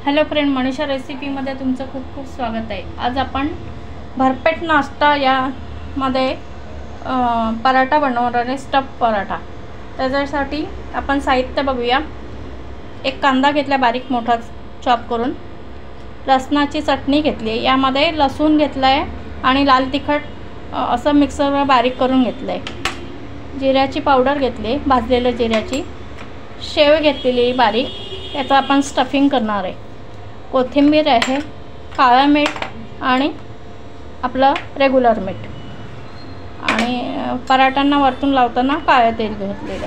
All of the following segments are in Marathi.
हॅलो फ्रेंड, मनीषा रेसिपीमध्ये तुमचं खूप खूप स्वागत आहे। आज आपण भरपेट नाश्ता यामध्ये पराठा बनवणार आहे, स्टफ पराठा। त्याच्यासाठी आपण साहित्य बघूया। एक कांदा घेतला बारीक मोठा चॉप करून, लसणाची चटणी घेतली, यामध्ये लसूण घेतला आहे आणि लाल तिखट असं मिक्सरवर बारीक करून घेतलं आहे। जिऱ्याची पावडर घेतली, भाजलेल्या जिऱ्याची। शेव घेतलेली बारीक, याचं आपण स्टफिंग करणार आहे। कोथिंबीर आहे, काळा मीठ आणि आपलं रेग्युलर मीठ, आणि पराठ्यांना वरतून लावताना काळं तेल घेतलेलं।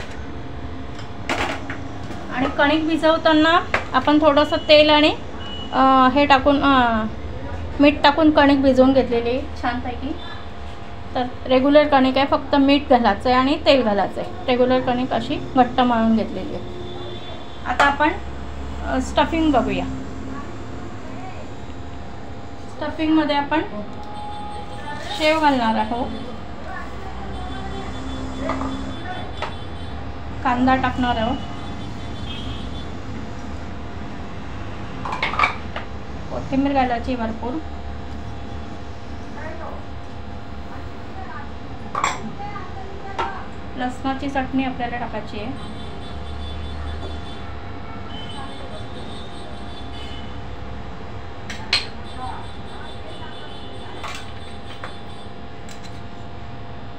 आणि कणिक भिजवताना आपण थोडंसं तेल आणि हे टाकून मीठ टाकून कणिक भिजवून घेतलेली छानपैकी। तर रेग्युलर कणिक आहे, फक्त मीठ घालायचं आहे आणि तेल घालायचं आहे। रेग्युलर कणिक अशी घट्ट मळून घेतलेली आहे। आता आपण स्टफिंग बघूया। स्टफिंगमध्ये आपण शेव घालणार आहोत, कांदा टाकणार आहोत, कोथिंबीर घालायची भरपूर, लसणाची चटणी आपल्याला टाकायची आहे,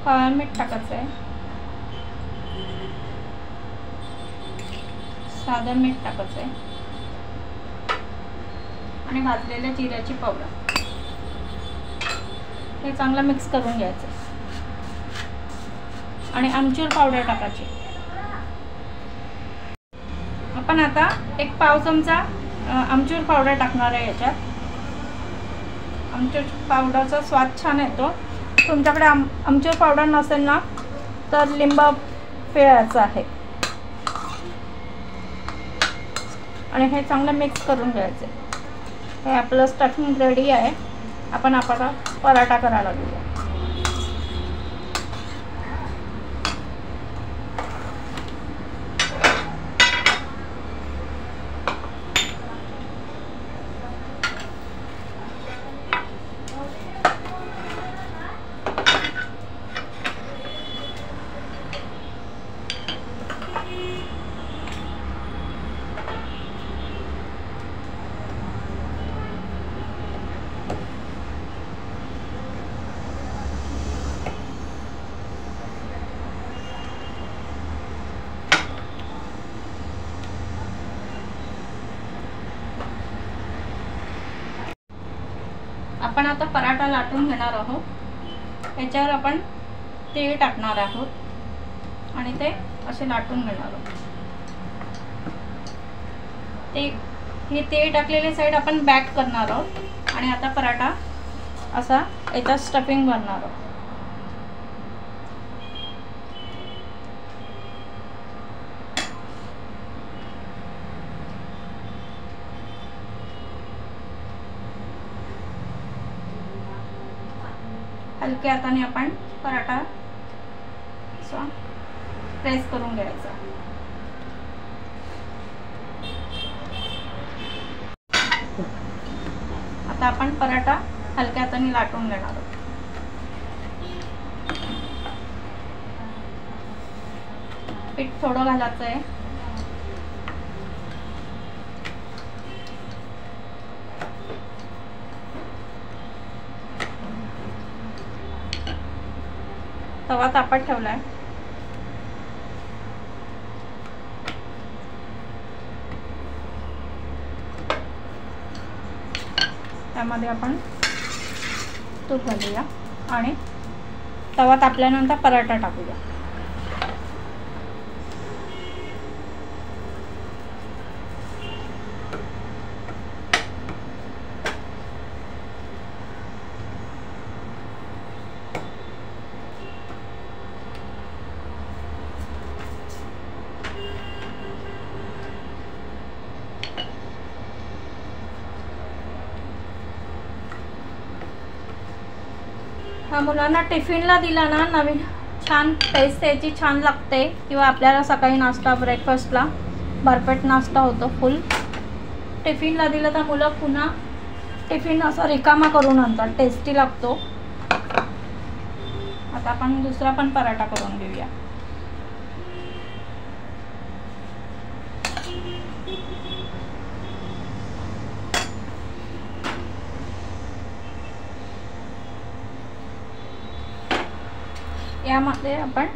काळं मीठ टाकायचं आहे, साधं मीठ टाकायचं आहे आणि भाजलेल्या जिऱ्याची पावडर। हे चांगलं मिक्स करून घ्यायचं आणि आमचूर पावडर टाकायची। आपण आता एक पाव चमचा आमचूर पावडर टाकणार आहे याच्यात। आमचूर पावडरचा स्वाद छान येतो। तुमच्याकडे आमचूर पावडर नसेल ना तर लिंब पिळायचं आहे आणि हे चांगलं मिक्स करून घ्यायचं। हे आपलं स्टफिंग रेडी आहे। आपण आपला पराठा करायला लागूया। आपण आता पराठा लाटून घेणार आहोत। याच्यावर आपण तेल टाकणार आहोत आणि ते असे लाटून घेणार आहोत। हे तेल टाकलेले साईड आपण बॅक करणार आहोत आणि आता पराठा असा याच्यात स्टफिंग भरणार आहोत। हलक्या हाताने आपण पराठा असा प्रेस करून घ्यायचा। आता आपण पराठा हलक्या हाताने लाटून घेणार आहोत। पीठ थोडं घालायचं आहे, तवा तापत ठेवलाय, त्यामध्ये आपण तूप घालूया आणि तवा तापल्यानंतर पराठा टाकूया। हा मुलांना टिफिनला दिला ना, नवीन छान टेस्ट याची छान लागते, किंवा आपल्याला सकाळी नाश्ता ब्रेकफास्टला भरपेट नाश्ता होतो, फुल टिफिनला दिलं तर मुलं पुन्हा टिफिन असा रिकामा करून आणतात, टेस्टी लागतो। आता आपण दुसरा पण पराठा करून घेऊया। यामध्ये आपण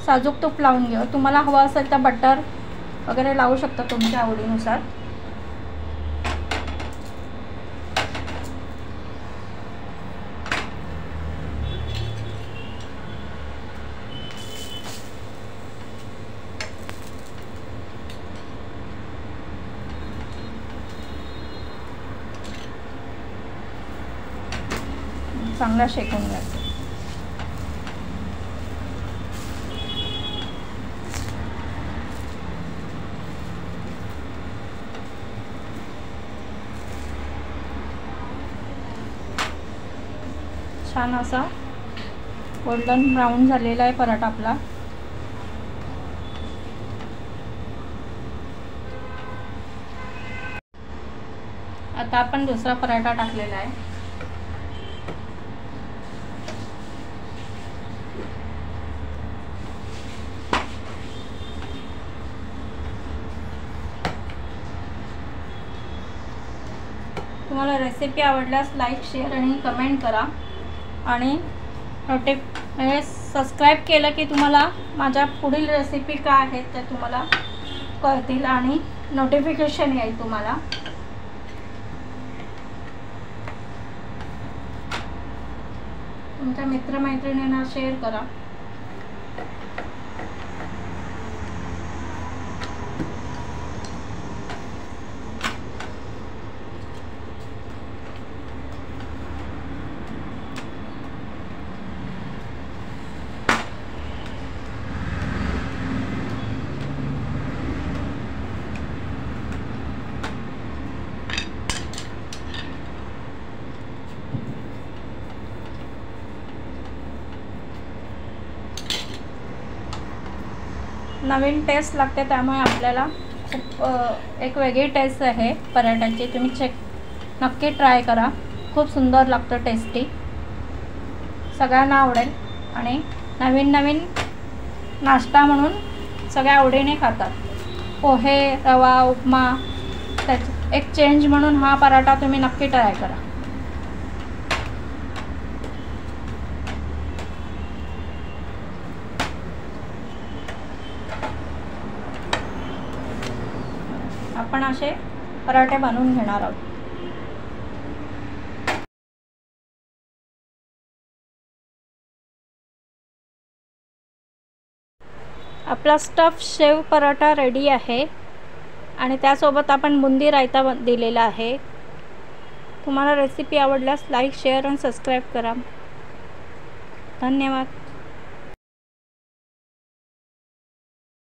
साजूक तूप लावून घेऊ, तुम्हाला हवं असेल तर बटर वगैरे लावू शकता तुमच्या आवडीनुसार। चांगला शेकून घ्यायचा। छान असा गोल्डन ब्राउन झालेला आहे पराठा आपला। आता आपण दुसरा पराठा टाकलेला आहे। तुम्हाला रेसिपी आवडल्यास लाईक, शेअर आणि कमेंट करा आणि सबस्क्राईब केलं की तुम्हाला माझ्या पुढील रेसिपी काय आहेत ते तुम्हाला कळतील आणि नोटिफिकेशन येईल तुम्हाला। तुमच्या मित्रमैत्रिणींना शेअर करा। नवीन टेस्ट लागते त्यामुळे आपल्याला खूप एक वेगळी टेस्ट आहे पराठ्याची, तुम्ही नक्की ट्राय करा, खूप सुंदर लागतं, टेस्टी, सगळ्यांना आवडेल आणि नवीन नवीन नाश्ता म्हणून सगळ्या आवडीने खातात। पोहे, रवा, उपमा, त्यात एक चेंज म्हणून हा पराठा तुम्ही नक्की ट्राय करा। आपण असे पराठे बनवून घेणार आहोत। आपला स्टफ शेव पराठा रेडी आहे आणि त्यासोबत आपण बुंदी रायता दिलेला आहे। तुम्हाला रेसिपी आवडल्यास लाईक, शेअर आणि सबस्क्राईब करा। धन्यवाद।